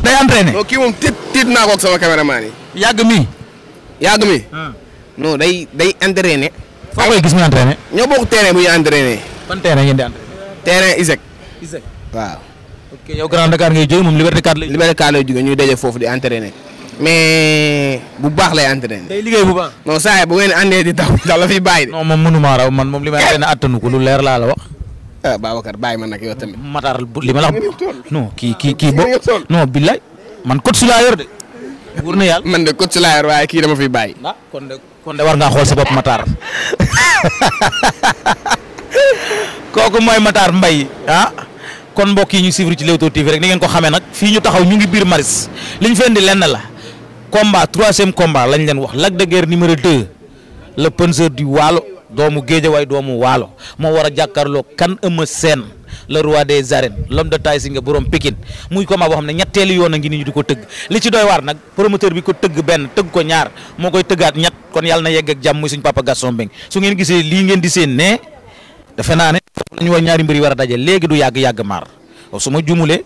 day entraîné. non kii moom tiit naa ko ak sama caméraman yi. yàgg mi. non day entraîné. foo koy gis muy entraîné. ñoo bokk terrain bu ñuy entraîné. ban terrain ngeen di entraîné. terrain ISEC. waaw. ok yow Grand Dakar ngay jógee moom Liberté 4 lay. Liberté 4 lay jógee ñuy daje foofu di entraîné. mais bu baax lay entraîné. day liggéey bu baax. non saa yi bu ngeen andee di taw la fi bàyyi de. non moom mënuma raw man moom li may entraîné attanu ko lu leer laa la wax. ah Babacar bàyyi ma nag yow tamit. Matar li ma la wax non kii bo non billaay man coach su laa yor de. wóor na yàlla man de coach laa yor waaye kii dama fiy bàyyi. ah kon de war ngaa xool sa bopp Matar kooku mooy Matar Mbaye ah. kon mbokk yi ñu suivre ci Leewtoo TV rek ni ngeen ko xamee nag fii ñu taxaw ñu ngi biir Maris li ñu feen di lenn la combat 3e combat lañ leen wax Lac de Guiers numéro 2 le penseur du Waalo doomu Géejawaay doomu Waalo moo war a jàkkaarloo kan Eumeu Sène le roi des arènes l'homme de taille si nga borom Pikine muy combat boo xam ne ñetteelu yoon a ngi ni ñu di ko tëgg li ci doy waar nag promoteur bi ko tëgg benn tëgg ko ñaar moo koy tëggaat ñett kon yàlla na yegg ak jàmm muy suñu papa Gaston Mbengue su ngeen gisee lii ngeen di seen ne defe naa ne la ñu war ñaari mbir yi war a daje léegi du yàgg maar su ma jumulee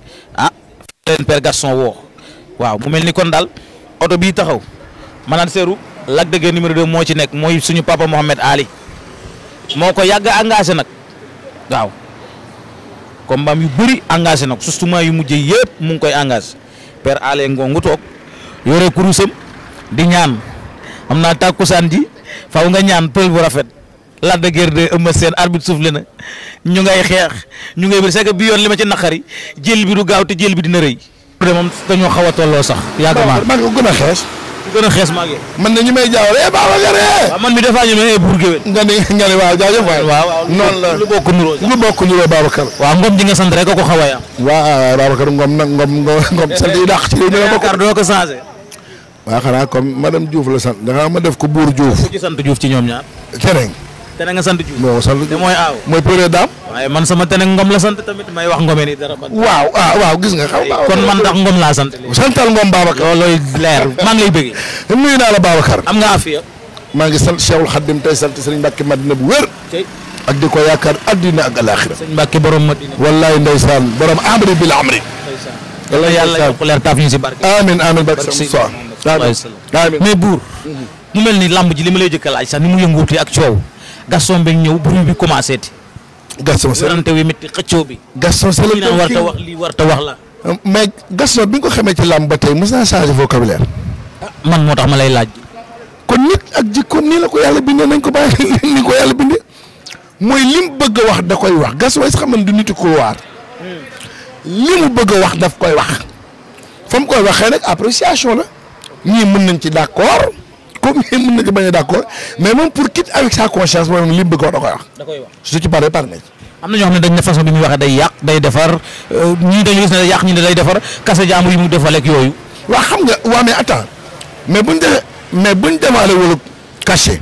leen père Gaston woo waaw mu mel ni kon daal oto bii taxaw maanaam seeru Lac de Guiers numéro 2 moo ci nekk mooy suñu papa Mohamed Ali moo ko yàgg engagé nag waaw combat yu bëri engagé nag surtout yu mujjee yëpp mu ngi koy engagé père Ali ngongu toog yore kurusam di ñaan am naa tàkkusaan ji faaw nga ñaan pël bu rafet Lac de Guiers de Eumeu Sène arbitre soufflé na ñu ngay xeex ñu ngay bëri c'est que bi yoon li ma ci naqari jël bi du gaaw te jël bi dina rëy. moom dañoo xaw a tolloo sax. yàgg maa ngi ko gën a xees. gën a xees maa ngi. man na ñu may jaawale Babacar waaw man mi dafa ñu ne buur géwél. nga ni waaw jaajëf waay. waaw noonu la lu bokk nuroo Babacar. waaw ngom ji nga sant rek ko xaw a yam. waaw Babacar ngom nag ngom sant yi dàq ci réew mi la bokk. doo ko changé. waaw xanaa comme madame Diouf la sant da ma def ko buur Diouf. ku ci sant Diouf ci ñoom ñaar. keneen. te nga sant Diouf. non sant te mooy aaw. mooy première dame. waaye man sama tene ngom la sant tamit may wax ngomee ni dara. waaw gis nga xaw kon man ndax ngom laa sant. santal ngom Babacar. loolooy leer maa ngi lay bëgg. nuyu naa la Babacar. am nga afiya. maa ngi sant Cheikhul Khadim tey sant Serigne Mbacke Madina bu wér. ak di ko yaakaar addina ak alaxira. Serigne Mbacke borom Madina. wallahi ndeysaan borom amri bil amri. yàlla yokk leer taaf ñu si barke. amiin barke mais buur mu mel ni lamb ji li ma lay jëkk laaj sax ni mu yënguutee ak coow Gaston Mbengue ñëw bruit bi commencé ti. Gaston c'est werante wi métti xëccoo bi. Gaston c'est le war ta wax lii war ta wax la. mais Gaston bi nga ko xamee ci lamb ba tey mos naa changé vocabulaire. man moo tax ma lay laaj. kon nit ak jikko nii la ko yàlla bindee nañ ko bàyyi ni ko yàlla bindee mooy li mu bëgg a wax da koy wax Gaston est-ce que xam nga du nitu couloir. li mu bëgg a wax daf koy wax. fa mu koy waxee nag appréciation la. ñii mën nañ ci d'accord comme ñii mën nañ ci bañ a d'accord mais moom pour quitter avec sa conscience mooy li mu bëgg a wax da koy wax. su ci paree par nañ. am na ñoo xam ne dañ ne façon bi muy waxee day yàq day defar ñii dañu gis ne day yàq ñii day defar kase jaamu yi mu defal ak yooyu. waa xam nga waa mais attends mais buñ demaale wala caché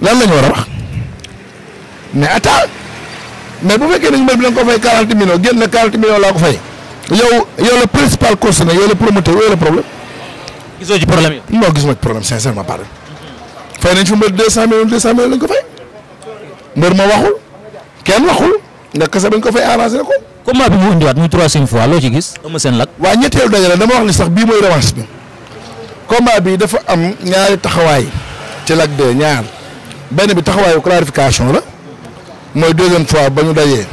lan la ñu war a wax mais attends mais bu fekkee dañu mel bi da nga ko fay 40 millions génn na 40 millions laa ko fay yow le principal concerné yow le promoteur yow le problème. gisoo ci problème yi. non gisuma ci problème sincèrement parlé fay nañ fi mbër 200 millions lañ ko fay mbër ma waxul kenn waxul nga kese bañ ko fay arrangé ko. combat bi mu indiwaat muy 3e fois loo ci gis. Eumeu Sène Lac. waa ñetteelu dajale dama wax ni sax bii mooy revanche bi combat bi dafa am ñaari taxawaay ci Lac 2 ñaar benn bi taxawaayu clarification la mooy 2e fois ba ñu dajee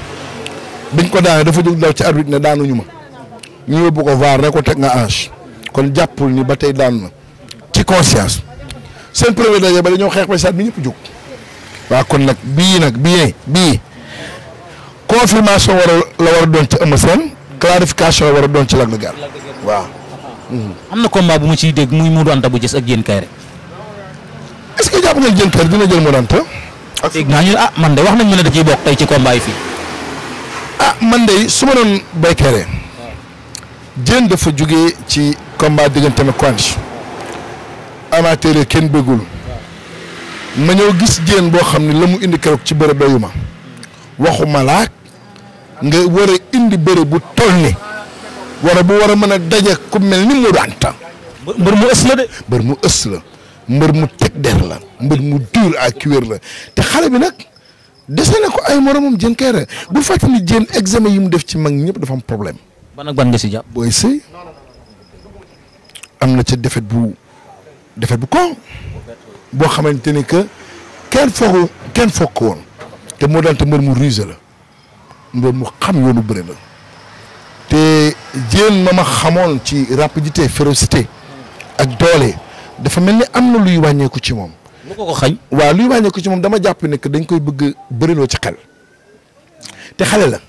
biñ ko daanee dafa jóg daw ci arbitre ne daanuñu ma ñu yóbbu ko VAR ne ko teg nga hanche kon jàppul ni ba tey daan na ci conscience seen premier daje ba dañoo xeex ba saat bi ñëpp jóg waaw kon nag bii confirmation la war a doon ci Eumeu Sène clarification la war a doon ci Lac de Guiers waaw. am na combat bu ma ciy dégg muy Modou Anta bu Diess ak Diène Kaïré. est-ce que jàpp ngeen Diène Kaïré dina jël Modou Anta. dégg naa ñu man de wax nañ ma ne da ciy bokk tey ci combat yi fii. man de su ma doon béy Kaïré Diène dafa jugee ci combat diggante na Quench amateur yi kenn bëggul ma ñëw gis Diène boo xam ne la mu indi keroog ci bërëb doyuma waxuma laak nga war a indi bëre bu toll ni bu war a mën a daje ku mel ni Modou Anta. mbër mu ës la de. mbër mu ës la mbër mu teg der la mbër mu dur à cuire la te xale bi nag dese na ko ay moromam Diène Kaïré bu fàttali ni Diène examen yi mu def ci mag ñëpp dafa am problème. ban ak ban nga si jàpp. booy sëy am na ca défaite bu ko boo xamante ni que kenn foog ko woon te moo daan te mbër mu rusé la mbër mu xam yoonu bëri la te jéen ma xamoon ci rapidité férocité ak doole dafa mel ni am na luy wàññeeku ci moom. lu ko xañ. waaw luy wàññeeku ci moom dama jàpp ne que dañ koy bëgg bëriloo ci xel te xale da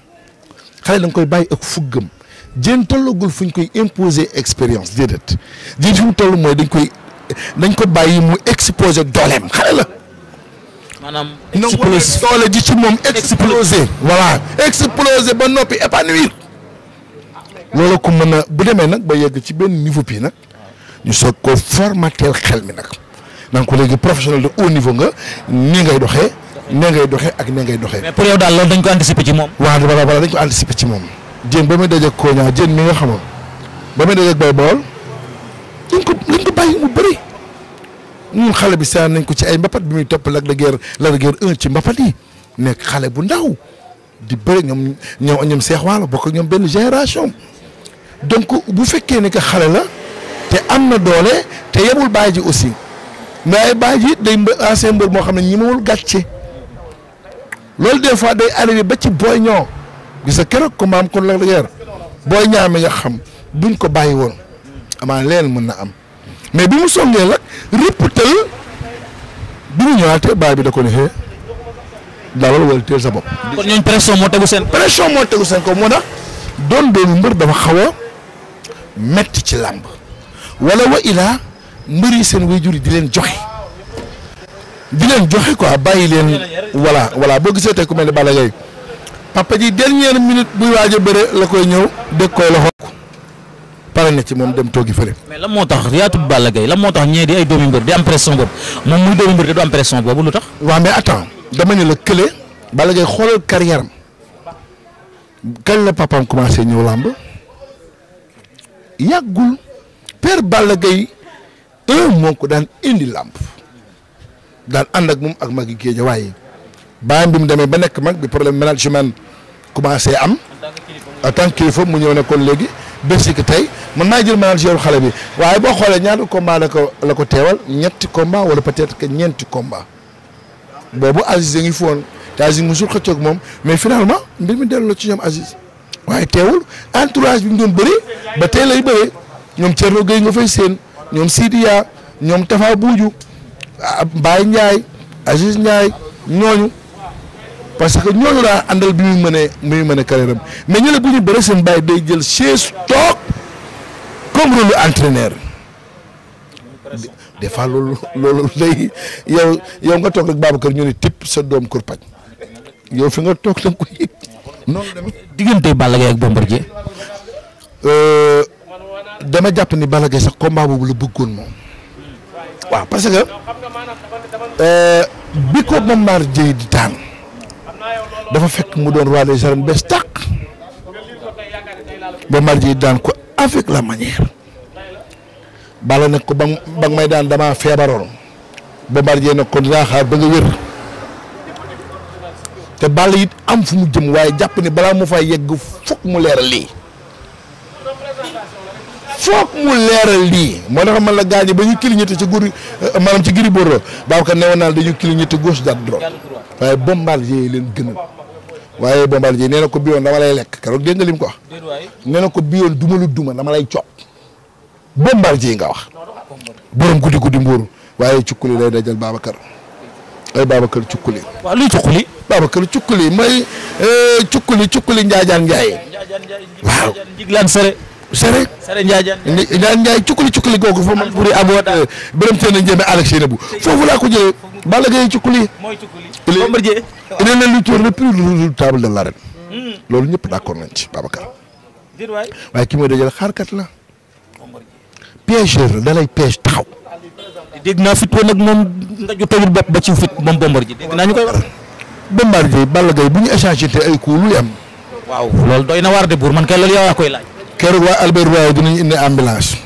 nga koy bàyyi ak fuggam jéen tollagul fu ñu koy imposer expérience déedéet jéen fi mu toll mooy dañ ko bàyyi mu exposer dooleem xale la. maanaam explosé doole ji ci moom explosé. voilà explosé ba noppi épanouir. loolu ko mën a bu demee nag ba yegg ci benn niveau bii nag ñu soog ko formater xel mi nag naan ko léegi professionnel de haut niveau nga nii ngay doxee. ak nee ngay doxee. mais pour yow daal loolu dañ ko anticiper ci moom. waaw voilà dañ ko anticiper ci moom. jéen ba muy dajeeg Koña jéen mi nga xamoon ba muy dajeeg Boy Baol dañ ko bàyyi mu bëri ñun xale bi saan nañ ko ci ay mbapat bi muy topp Lac de Guiers 1 ci mbapat yi nekk xale bu ndaw di bëri ñoom Cheikh Walo bokk ak ñoom benn génération donc bu fekkee ne que xale la te am na doole te yebul baay ji aussi mais ay baay ji day ancien mbër moo xam ne ñi mawul gàcce loolu des fois day arrivé ba ci Boy Niang gis nga keroog ko maam kon Lac de Guiers Boy Niang mi nga xam buñ ko bàyyi woon amaa leen mën na am mais bi mu songee nag rëppatal bi mu ñëwaatee baay bi da ko ne xee dawal wala teel sa bopp. kon ñooñu pression moo tegu seen. ko moo tax doon mbër dafa xaw a metti ci làmb wala wa ilaa mbër yi seen waajur yi di leen joxe quoi bàyyi leen. voilà boo gisee tey ku mel ne Balla Gaye papa ji dernière minute buy waaj a bëre la koy ñëw dégg koy loxo pare na ci moom dem toogi fële. mais lan moo tax yaa tudd Balla Gaye lan moo tax ñee di ay doomi mbër di am pression boobu moom muy doomi mbër te du am pression boobu lu tax. waaw mais attends dama ne la kële Balla Gaye xoolal carrière am kañ la papaam commencé ñëw làmb yàggul père Balla Gaye moo ko daan indi làmb daan ànd ak moom ak magi géej waaye baayam bi mu demee ba nekk mag bi problème management commencé am en tant que kilifa mu ñëw ne kon léegi bés ki tey mën naa jël manager xale bi waaye boo xoolee ñaata combat la ko teewal ñetti combat wala peut-être que ñeenti combat boobu Aziz ngi fi woon te Aziz musul xëccoog moom mais finalement mbir mi dellu la ci ñoom Aziz waaye teewul entourage bi mu doon bëri ba tey lay bëree ñoom Thierno Gueye nga fay seen ñoom Sidiya ñoom Tafa Buuju Baye Ndiaye Aziz Ndiaye ñooñu parce que ñooñu daa àndal bi muy mënee carrière am mais ñu ne bu ñu bëri seen bàyyi day jël chaise toog comme rôle entraîneur des fois loolu day yow nga toog rek Babacar ñu ne tipp sa doom kurpañ yow fi nga toog da nga ko yëg noonu la demee. diggante Balla Gaye ak Bombardier. dama jàpp ni Balla Gaye sax combat boobu la bëggoon moom waaw parce que bi ko Bombardier di daan dafa fekk mu doon roi des arènes bés tàq Bombardier daan ko avec la manière Balla nekk ko ba may daan damaa feebaroon Bombardier nag ko dinaa xaar ba nga wér te Balla it am fu mu jëm waaye jàpp ni balaa mu fay yegg fokk mu leeral lii moo tax man la gaañi ba ñu clignoté ci guri maanaam ci Gris Bordeaux Babacar newoon naa dañu clignoté gauche droite waaye Bombardier leen gënal waaye Bombardier nee na ko bii woon dama lay lekk keroog dégg nga lim ko wax nee na ko bii woon duma lu duma dama lay coop Bombardier nga wax borom guddi mbuuru waaye cukkuli lay dajal Babacar ay Babacar cukkuli. waaw luy cukkuli. Babacar cukkuli mooy cukkuli Njaajaan Njaay waaw Njiglaan Sere Njaajaan Njaay cukkuli googu fa man buri aboot bërëm teen a njëme Alex Sénébou foofu laa ko jëlee Balla Gaye cukkuli Bombardier il est le lutteur le plus redoutable de l'arène loolu ñëpp d'accord nañ ci Babacar waaye ki mooy dajal xaarkat la piégeur la da lay piège taxaw dégg naa fit woon nag moom nga ju tojul bopp ba ci fit moom Bombardier dégg naa ñu koy wax Bombardier Balla Gaye bu ñu échangé te ay coups luy am waaw loolu doy na waar de buur man kay loolu yow yaa koy laaj keroog waa Albert Royer dinañu indi ambulance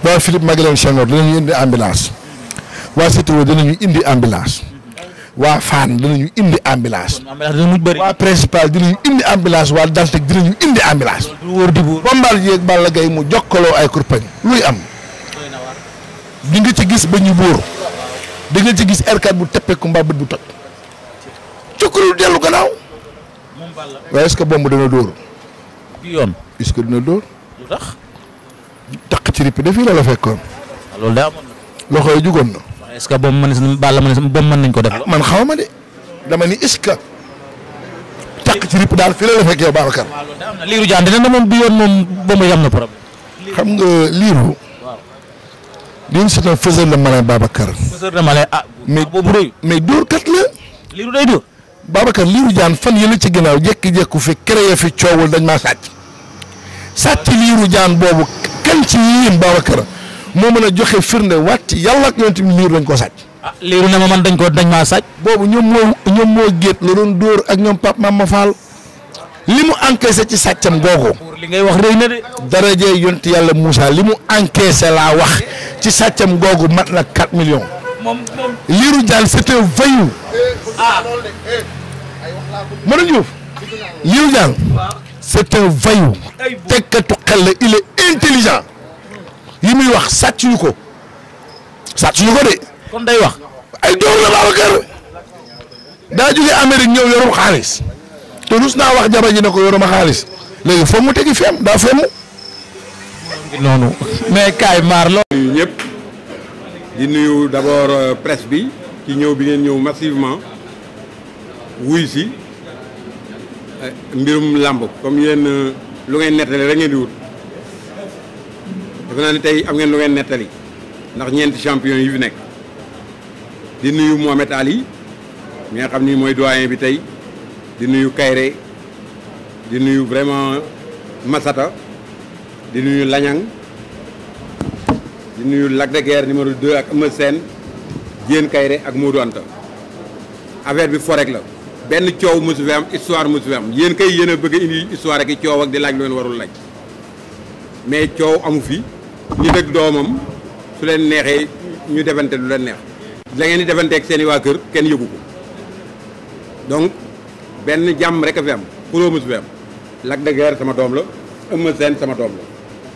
waa Philippe Maguilène Senghor dinañu indi ambulance waa Sétéro dinañu indi ambulance waa Fann dinañu indi ambulance waa principal dinañu indi ambulance waa Dantec dinañu indi ambulance du wóor di buur Bombardier ak Balla Gaye mu jokkaloo ay kurpañ luy am di nga ci gis ba ñu buur di nga ci gis R4 bu teppeeku mbaa bët bu toj cukkurul dellu gannaaw waaye est-ce que bomb dina dóor yoon est-ce que dina dóor lu tax taq ci ripp dafii la fekkoon loolu daa amoon na loxo yi jugoon na est-ce que bomb mën nañ ko def man xaw ma de dama ni est-ce que taq ci ripp daal fii la fekk yow Babacar Lirou Diane dina ne moom bi yoon moom bomb yam na problème xam nga Lirou Lirou c'est un faiseur de malin Babacar faiseur de malin boobu rëy mais dóor kat la Lirou day dóor Babacar Lirou Diane fan yële ci ginnaaw jékki-jékku fi créé fi coowul dañ maa sàcc Lirou Diane boobu kan ci yéen Babacar moo mën a joxe firnde wàcc yàlla ak ñoom tamit Lirou dañ koo sàcc. Lirou ne ma man dañ maa sàcc. boobu ñoom moo géet la doon dóor ak ñoom Pape Mama Fall li mu encaissé ci sàccam googu. li ngay wax rëy na de. darajee yonti yàlla Moussa li mu encaissé laa wax ci sàccam googu mat na 4 millions. Lirou Diane c'est un voyou. Modou Diouf Lirou Diane c'est un voyou tekkatu xel la il est intelligent yi muy wax sàccuñu ko de kon day wax ay doom la Babacar daa jóge Amérique ñëw yorum xaalis te rus naa wax jabar ji ne ko yoruma xaalis léegi foog mu tegi fem daa fem noonu mais kaay maar lool ñëpp di nuyu d'abord presse bi ci ñëw bi ngeen ñëw massivement wuy si mbirum làmb comme yéen lu ngeen nettali rek ngeen di wut defe naa ni tey am ngeen lu ngeen nettali ndax ñeenti champion yi fi nekk di nuyu Mohamed Ali mi nga xam ni mooy doyen bi tey di nuyu Kayre di nuyu vraiment Masata di nuyu Lañang di nuyu Lac de Guiers numéro 2 ak Eumeu Sène Diène Kayre ak Modou Anta affaire bi forek la benn coow mosu fi am histoire mosu fi am yéen kay yéen a bëgg a indi histoire ak i coow ak di laaj lu leen warul laaj mais coow amu fi nit ak doomam su leen neexee ñu defante lu leen neex la ngeen di defante ak seen i waa kër kenn yëgu ko donc benn jàmm rek a fi am xuloo mosu fi am Lac de Guiers sama doom la Eumeu Sène sama doom la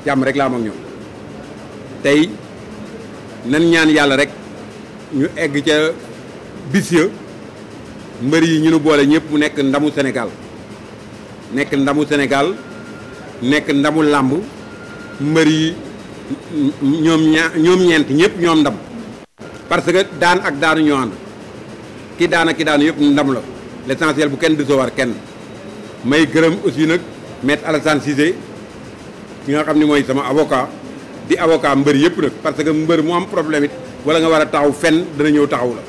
jàmm rek laa am ak ñoom tey nan ñaan yàlla rek ñu egg ca bis ya mbër yi ñu nu boole ñëpp mu nekk ndamu Sénégal nekk ndamu làmb mbër yi ñoom ñeent ñëpp ñoom ndam parce que daan ak daanu ñoo ànd ki daan ak ki daanu yëpp ndam la l'essentiel bu kenn décevoir kenn may gërëm aussi nag maître Alassane Cissé ki nga xam ni mooy sama avocat di avocat mbër yëpp nag parce que mbër mu am problème it wala nga war a taxaw fenn dana ñëw taxaw la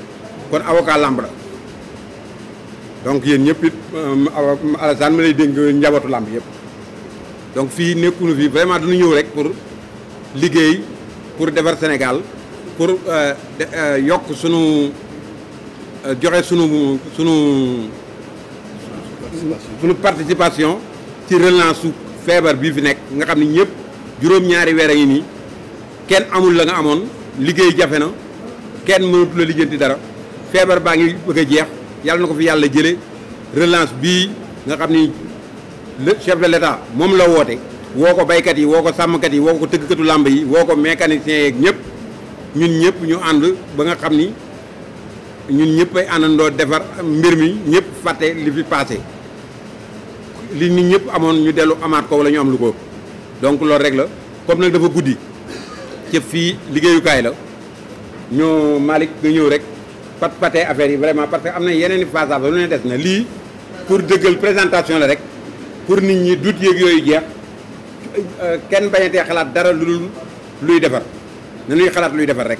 kon avocat làmb la donc yéen ñëpp it Alassane ma lay dénk njabootu làmb yëpp donc fii nekkunu fii vraiment dañu ñëw rek pour liggéey pour defar Sénégal pour yokk sunu joxe sunu participation ci relance su feebar bii fi nekk nga xam ne ñëpp juróom-ñaari weer a ngi nii kenn amul la nga amoon liggéey jafe na kenn mënatu la lijjanti dara feebar baa ngi bëgg a jeex yàlla na ko fi yàlla jële relance bii nga xam ni le chef de l'État moom la woote woo ko baykat yi woo ko sàmmkat yi woo ko tëggkatu làmb yi woo ko mécaniciens yeeg ñëpp ñun ñëpp ñu ànd ba nga xam ni ñun ñëpp ay àndandoo defar mbir mi ñëpp fàtte li fi passé li nit ñëpp amoon ñu dellu amaat ko wala ñu am lu ko donc loolu rek la comme nag dafa guddi ci fii liggéeyukaay la ñoo Malick nga ñëw rek patee affaire yi vraiment parce que am na yeneen i phase lu ne des na lii pour dëggal présentation la rek pour nit ñi dut yéeg yooyu jeex kenn bañatee xalaat dara luy defar nañuy xalaat luy defar rek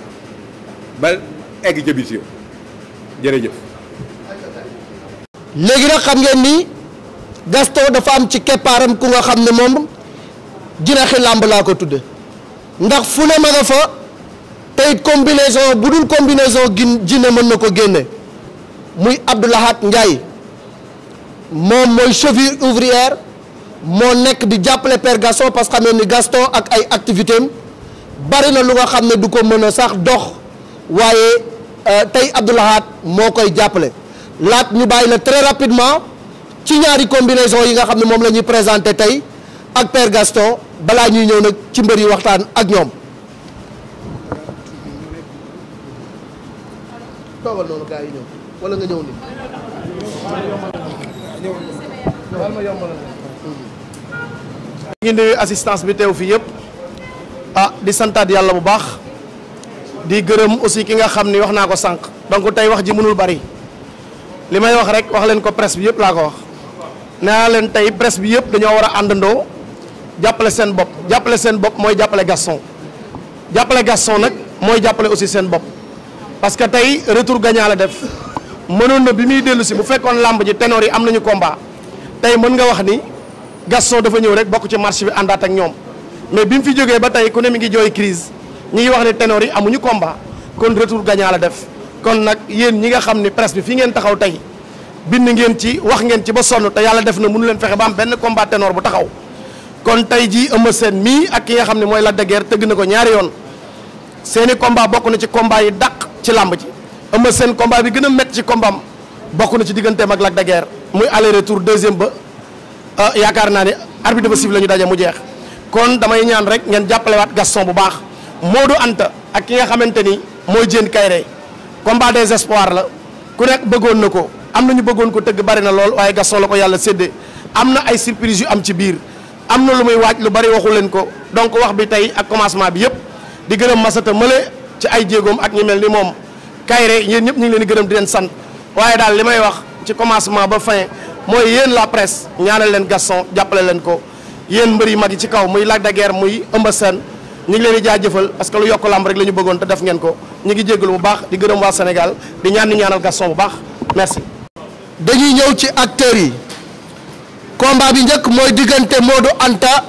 ba egg ca bis yo jërëjëf. léegi nag xam ngeen ni Gaston dafa am ci keppaaram ku nga xam ne moom jinaxi làmb laa ko tudde ndax fu ne ma nga fa tey combinaison bu dul combinaison jinne mën na ko génne muy Abdoulahat Ndiaye moom mooy cheville ouvrière moo nekk di jàppale Père Gaston parce que xam ne ni Gaston ak ay activité am bari na lu nga xam ne du ko mën a sax dox waaye tey Abdoulahat moo koy jàppale laat ñu bàyyi la très rapidement ci ñaari combinaison yi nga xam ne moom la ñuy présenté tey ak Père Gaston balaa ñuy ñëw nag ci mbër yi waxtaan ak ñoom. toogal noonu gars yi ñëw wala nga ñëw ni ngi nuyu assistance bi teew fii yëpp di santaat yàlla bu baax di gërëm aussi ki nga xam ni wax naa ko sànq donc tey wax ji mënul bari li may wax rek wax leen ko presse bi yëpp laa ko wax nee naa leen tey presse bi yëpp dañoo war a àndandoo jàppale seen bopp mooy jàppale Gaston nag mooy jàppale aussi seen bopp parce que tey retour gagnant la def mënoon na bi muy dellu si bu fekkoon làmb ji ténor yi am nañu combat tey mën nga wax ni Gaston dafa ñëw rek bokk ci marché bi àndaat ak ñoom mais bi mu fi jógee ba tey ku ne mi ngi jooy crise ñi ngi wax ne ténor yi amuñu combat kon retour gagnant la def kon nag yéen ñi nga xam ni presse bi fi ngeen taxaw tey bind ngeen ci wax ngeen ci ba sonn te yàlla def na mënu leen fexe ba am benn combat ténor bu taxaw kon tey jii Eumeu Sène mii ak ki nga xam ne mooy Lac de Guiers tëgg na ko ñaari yoon seeni combat bokk na ci combat yi dàq ci làmb ji Eumeu Sène combat bi gën a métti ci combat am bokk na ci digganteem ak Lac de Guiers muy aller retour deuxième ba yaakaar naa ne arbitre dafa sifflé la ñu daje mu jeex kon damay ñaan rek ngeen jàppalewaat Gaston bu baax Modou Anta ak ki nga xamante ni mooy Diène Kaïré combat des espoirs la ku nekk bëggoon na ko am na ñu bëggoon ko tëgg bari na lool waaye Gaston la ko yàlla séddee am na ay surprise yu am ci biir am na lu muy waaj lu bari waxu leen ko donc wax bi tey ak commencement bi yëpp di gërëm Masata Mële ci ay jéegoom ak ñi mel ni moom Kaïré yéen ñëpp ñu ngi leen di gërëm di leen sant waaye daal li may wax ci commencement ba fin mooy yéen la presse ñaanal leen Gaston jàppale leen ko yéen mbër yi mag yi ci kaw muy Lac de Guiers muy Eumeu Sène ñu ngi leen di jaajëfal parce que lu yokk lamb rek la ñu bëggoon te def ngeen ko ñu ngi jéggalu bu baax di gërëm waa Sénégal di ñaanal Gaston bu baax merci. dañuy ñëw ci acteurs yi combat bi njëkk mooy diggante Modou Anta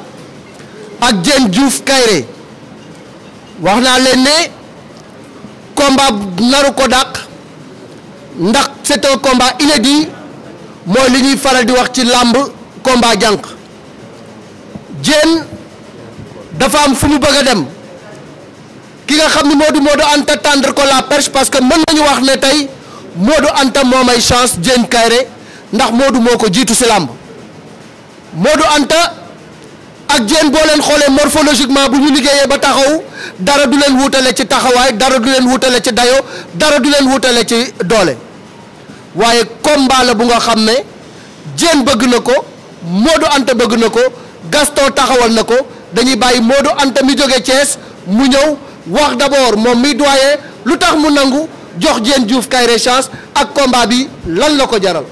ak Diène Diouf Kaïré wax naa leen ne combat naru ko dàq ndax c'est un combat inédit mooy li ñuy faral di wax ci làmb combat jànq Diène dafa am fu mu bëgg a dem ki nga xam ni Modou Anta tendre ko la perche parce que mën nañu wax ne tey Modou Anta moo may chance Diène Kaïré ndax Modou moo ko jiitu si làmb Modou Anta ak Diène boo leen xoolee morphologiquement bu ñu liggéeyee ba taxaw dara du leen wutale ci taxawaay dara du leen wutale ci dayo dara du leen wutale ci doole waaye combat la bu nga xam ne Diène bëgg na ko Modou Anta bëgg na ko Gaston taxawal na ko dañuy bàyyi Modou Anta mi jóge Thiès mu ñëw wax d'abord moom mi doyen lu tax mu nangu jox Diène Diouf Kaïré chance ak combat bi lan la ko jaral.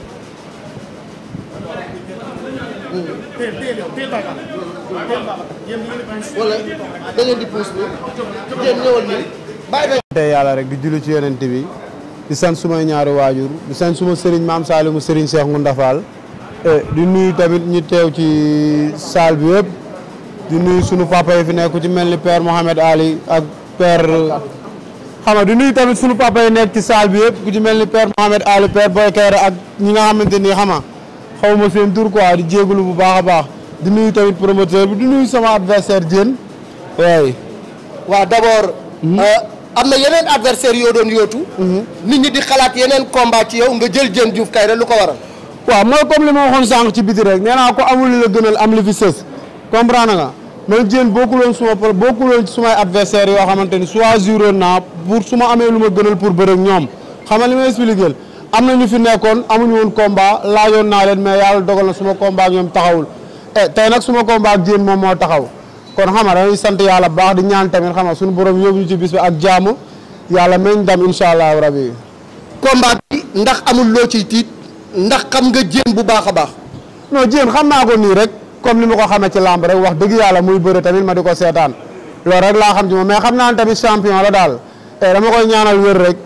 wala da ngeen di pousse nii Diène ñëwal nii bàyyi tey yàlla rek di julli ci yonent bi di sant sumay ñaari waajur di sant suma sëriñ maam Saliou mu sëriñ Cheikh Ngounda Fall di nuyu tamit ñi teew ci salle bi yëpp di nuyu sunu papa yi fi nekk ku ci mel ni père Mohamed Ali ak père xam nga di nuyu tamit sunu papa yi nekk ci salle bi yëpp ku ci mel ni père Mohamed Ali père Boy Kaïré ak ñi nga xamante ni xam nga xaw ma seen tur quoi di jégalu bu baax a baax di nuyu tamit promoteur bi di nuyu sama adversaire Diène waay. waaw d'abord. am na yeneen adversaire yoo doon yootu. nit ñi di xalaat yeneen combat ci yow nga jël Diène Diouf Kaïré lu ko waral. waaw mooy comme li ma waxoon sànq ci biti rek nee naa ko amul li la gënal am li fi sës comprendre nga man Diène bokkuloon sumay adversaire yoo xamante ni choisiroon naa pour su ma amee lu ma gënal pour bëre ak ñoom xam nga li may expliquer am na ñu fi nekkoon amuñu woon combat laajoon naa leen mais yàlla dogal na suma combat ak ñoom taxawul tey nag suma combat ak Diène moom moo taxaw kon xam nga dañuy sant yàlla baax di ñaan tamit xam nga suñu borom yóbbu ñu ci bis bi ak jaamu yàlla meñ dam incha allahu rabi. combat bi ndax amul loo ciy tiit ndax xam nga Diène bu baax a baax. non Diène xam naa ko nii rek comme ni ma ko xamee ci làmb rek wax dëgg yàlla muy bëre tamit ma di ko seetaan loolu rek laa xam ci moom mais xam naa ne tamit champion la daal dama koy ñaanal wér rek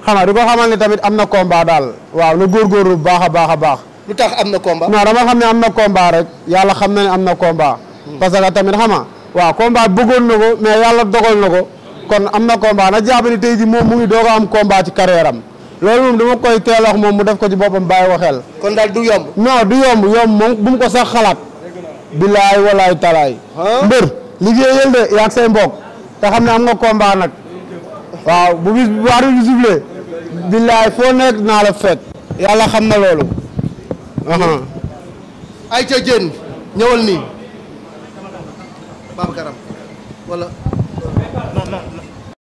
xam nga di ko xamal ne tamit am na combat daal waaw na góorgóorlu bu baax a baax a baax. lu tax am na combat. non dama xam ne am na combat rek yàlla xam na ne am na combat. parce que tamit xam nga waaw combat bëggoon na ko mais yàlla dogal na ko kon am na combat na jàpp ni tey ji moom mu ngi doog a am combat ci carrière am loolu moom dama koy teel wax moom mu def ko ci boppam bàyyi ko xel. kon daal du yomb. non du yomb moom bu mu ko sax xalaat. billaay walaay talaay. mbër liggéeyal de yaa ak say mbokk te xam ne am nga combat nag waaw bu bis bu waar bi sifflé billaay foo nekk naa la fekk yàlla xam na loolu. ay ca Diène ñëwal nii. Babacaram wala.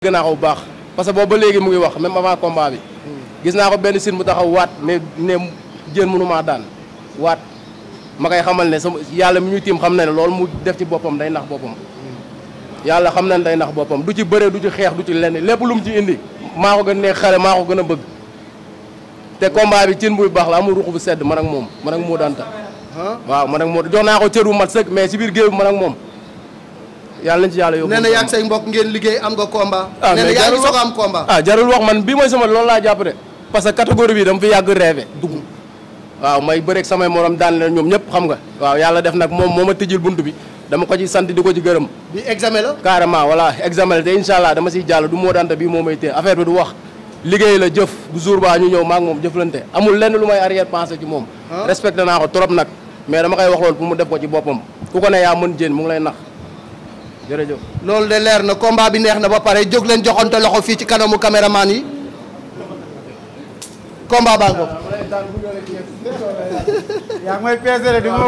gën naa ko bu baax parce que boobu ba léegi mu ngi wax même avant combat bi gis naa ko benn sin mu taxaw waat ne jën mënumaa daan waat ma koy xamal ne sama yàlla mi ñu tiim xam na ne loolu mu def ci boppam day nax boppam yàlla xam na ne day nax boppam du ci bëre du ci xeex du ci lenn lépp lu mu ci indi maa ko gën a nekk xale maa ko gën a bëgg te combat bi cin buy baax la amul ruq bu sedd man ak moom man ak moo danta waaw man ak moo jox naa ko cër bu mat sëkk mais si biir géew bi man ak moom yàlla nañ ci yàlla yóbbu. nee na yaa say mbokk ngeen liggéey am nga combat. nee na yaa ngi soog a am combat. jarul wax man bii mooy sama loolu laa jàpp de parce que catégorie bi dama fi yàgg rêvé dugg waaw may bëreeg samay morom daan leen ñoom ñëpp xam nga waaw yàlla def nag moom moo ma tëjil bunt bi dama ko ci sant di ko ci gërëm. bi examen la. carrément voilà examen la te incha allah dama siy jàll du moo danta bii moo may téye affaire bi du wax liggéey la jëf bu jour ba ñu ñëw maak moom jëflante amul lenn lu may arrière pensé ci moom. respecté naa ko trop nag mais dama koy wax loolu pour mu def ko ci boppam ku ko ne yaa mën jën mu ngi lay nax jërëjëf. loolu de leer na combat bi neex na ba pare jóg leen joxante loxo fii ci kanamu caméraman yi combat baa ngoog. yaa ngi may peese di ma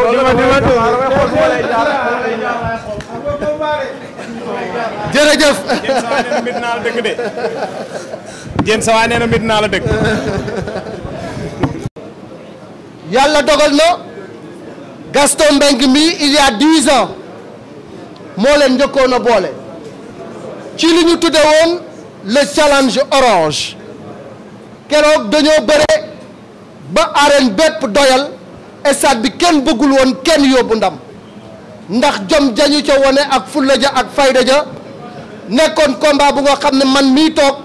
jërëjëf. Diène Sawa nee na Medina la dëkk. yàlla dogal na Gaston Mbengue mi il y a 10 ans moo leen njëkkoon a boole ci li ñu tudde woon le challenge orange keroog dañoo bëre ba arène bépp doyal stade bi kenn bëggul woon kenn yóbbu ndam ndax jom jañu ca wone ak fulla ja ak fayda ja nekkoon combat bu nga xam ne man mii toog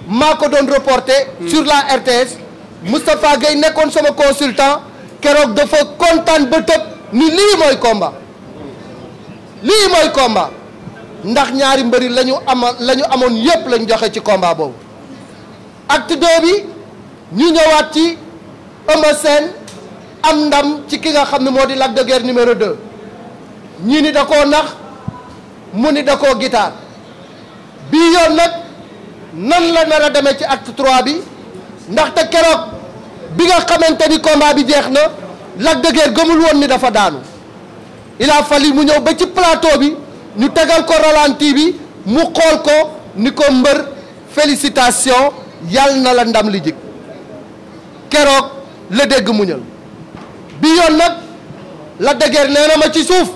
maa ko doon reporté sur la RTS Moustapha Gueye nekkoon sama consultant keroog dafa kontaan ba tëb ni lii mooy combat lii mooy combat ndax ñaari mbëri la ñu amoon yépp lañu joxe ci combat boobu acte 2 bi ñu ñëwaat ci Eumeu Sène am ndam ci ki nga xam ne moo di Lac de Guiers numéro 2 ñii ni da koo nax mu ni da koo gitaar bii yoon nag nan la nar a demee ci acte 3 bi ndaxte keroog bi nga xamante ni combat bi jeex na Lac de Guiers gëmul woon ni dafa daanu il a fallu mu ñëw ba ci plateau bi ñu tegal ko ralenti bi mu xool ko ni ko mbër félicitation yàlla na la ndam li jig keroog la dégg muñal bi yoon nag Lac de Guiers nee na ma ci suuf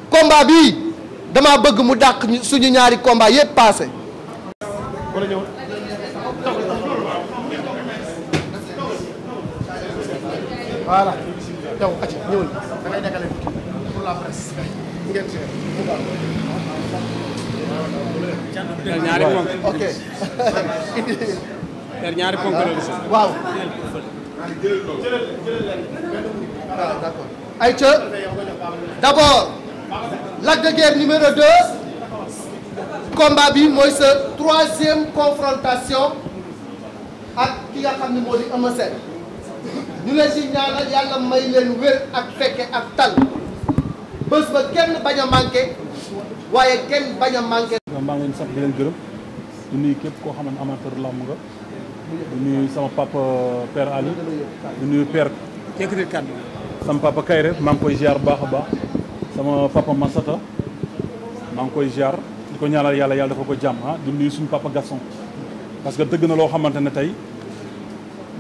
combat bii dama bëgg mu dàq suñu ñaari combat yépp passé voilà yow acci ñëwal da ngay décaler pour la presse ngeen ci ñaari ponk ok ñaari ponk waaw d'accord ayca d'abord Lac de Guiers numéro 2 combat bi mooy sa 3e confrontation ak ki nga xam ne moo di Eumeu Sène ñu leen si ñaanal yàlla may leen wér ak fekke ak tal bés ba kenn bañ a manqué waaye kenn bañ a manqué. maa ngi leen sant di leen gërëm di nuyu képp koo xam ne amateur lamb nga di nuyu sama papa père Ali di nuyu père sama papa Kayre maa ngi koy ziar bu baax a baax sama papa Massata maa ngi koy ziar di ko ñaanal yàlla yàlla dafa ko jàmm di nuyu suñu papa Gaston parce que dëgg na loo xamante ne tey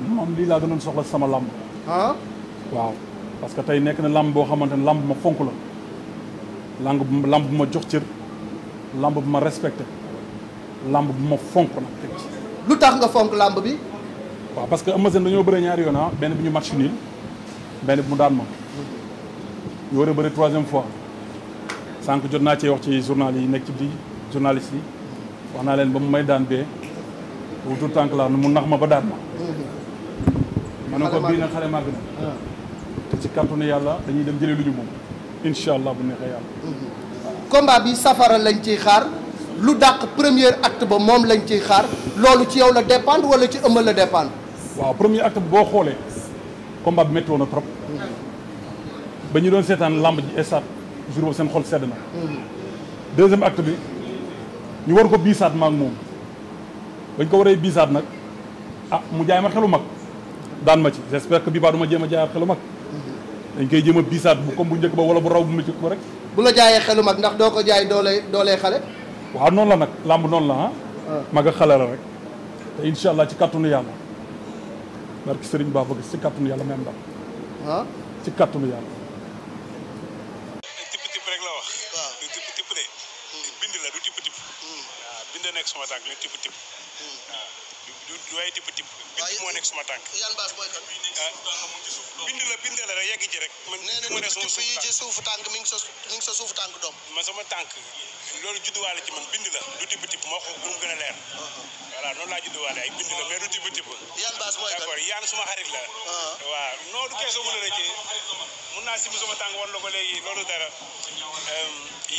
moom lii laa gënoon soxla sama lamb waaw parce que tey nekk na lamb boo xamante ne lamb bu ma fonk la lamb bu ma jox cër lamb bu ma respecté lamb bu ma fonk nag teg ci lu tax nga fonk lamb bi. waaw parce que Eumeu Sène dañoo bëre ñaari yoon benn bi ñu match nul benn bi mu daan ma ñu war a bëre 3e fois sànq jot naa cee wax ci journal yi nekk ci biir journaliste yi wax naa leen ba mu may daan bee tout tànk laa mu nax ma ba daan ma ma ne ko bii nag xale màgg na te ci kàttanu yàlla dañuy dem jëlee lu ñu moom incha allah bu neexee yàlla combat bi safara lañ ciy xaar lu dàq premier acte ba moom lañ ciy xaar loolu ci yow la dépendre wala ci Eumeu la dépendre. waaw premier acte bi boo xoolee combat bi métti woon na trop ba ñu doon seetaan lamb ji stade jour boobu seen xol sedd na. deuxième acte bi ñu war ko biisaat ma ak moom bañ ko waree biisaat nag mu jaay ma xelu mag daan ma ci j'espère que bii baa du ma jéem a jaayaat xelu mag dañ koy jéem a biisaat bu comme bu njëkk ba wala bu raw bu njëkk ba rek. bu la jaayee xelu mag ndax doo ko jaay doolee xale. waaw noonu la nag lamb noonu la mag a xale la rek te incha allah ci kàttanu yàlla barki Serigne Ba bëgg ci kàttanu yàlla même ndam. ah ci kàttanu yàlla. tipp tipp rek la wax. waaw du tipp tipp de. bind la du tipp tipp. waaw bind nekk suma tànk du tipp tipp. waaw du waaye tipp tipp. bind moo nekk suma tànk. yan baas mooy kan. bind la rek yegg ci rek. man nee na tipp yi ci suufu tànk mi ngi sa suufu tànk doom. ma sama tànk loolu judduwaale ci man bind la du tipp tipp moo ko pour mu gën a leer. voilà noonu laa judduwaale ay bind la mais du tipp tipp. yan baas mooy kan d'accord yaan suma xarit la. waaw non du keesoo mën a rëccee mun naa simu sama tànk wan la ko léegi loolu dara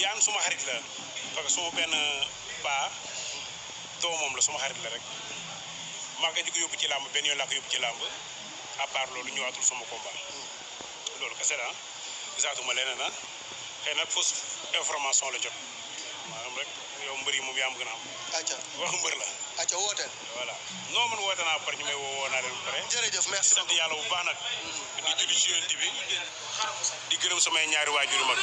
yaan suma xarit la parce que suma benn paa doomam la suma xarit la rek maa ngi ko yóbbu ci làmb benn yoon laa ko yóbbu ci làmb à part loolu ñëwaatul sama combat loolu kese la gisaatuma leneen na xëy na fausse information la jot maanaam rek yow mbër yi moom yaa ma gën a am. acca wax mbër la. acca wooteel. voilà non man woote naa pare ñu may woo naa leen ba pare. jërëjëf merci sant yàlla bu baax nag. di julli ci yonent bi di gërëm samay ñaari waajur yu mag.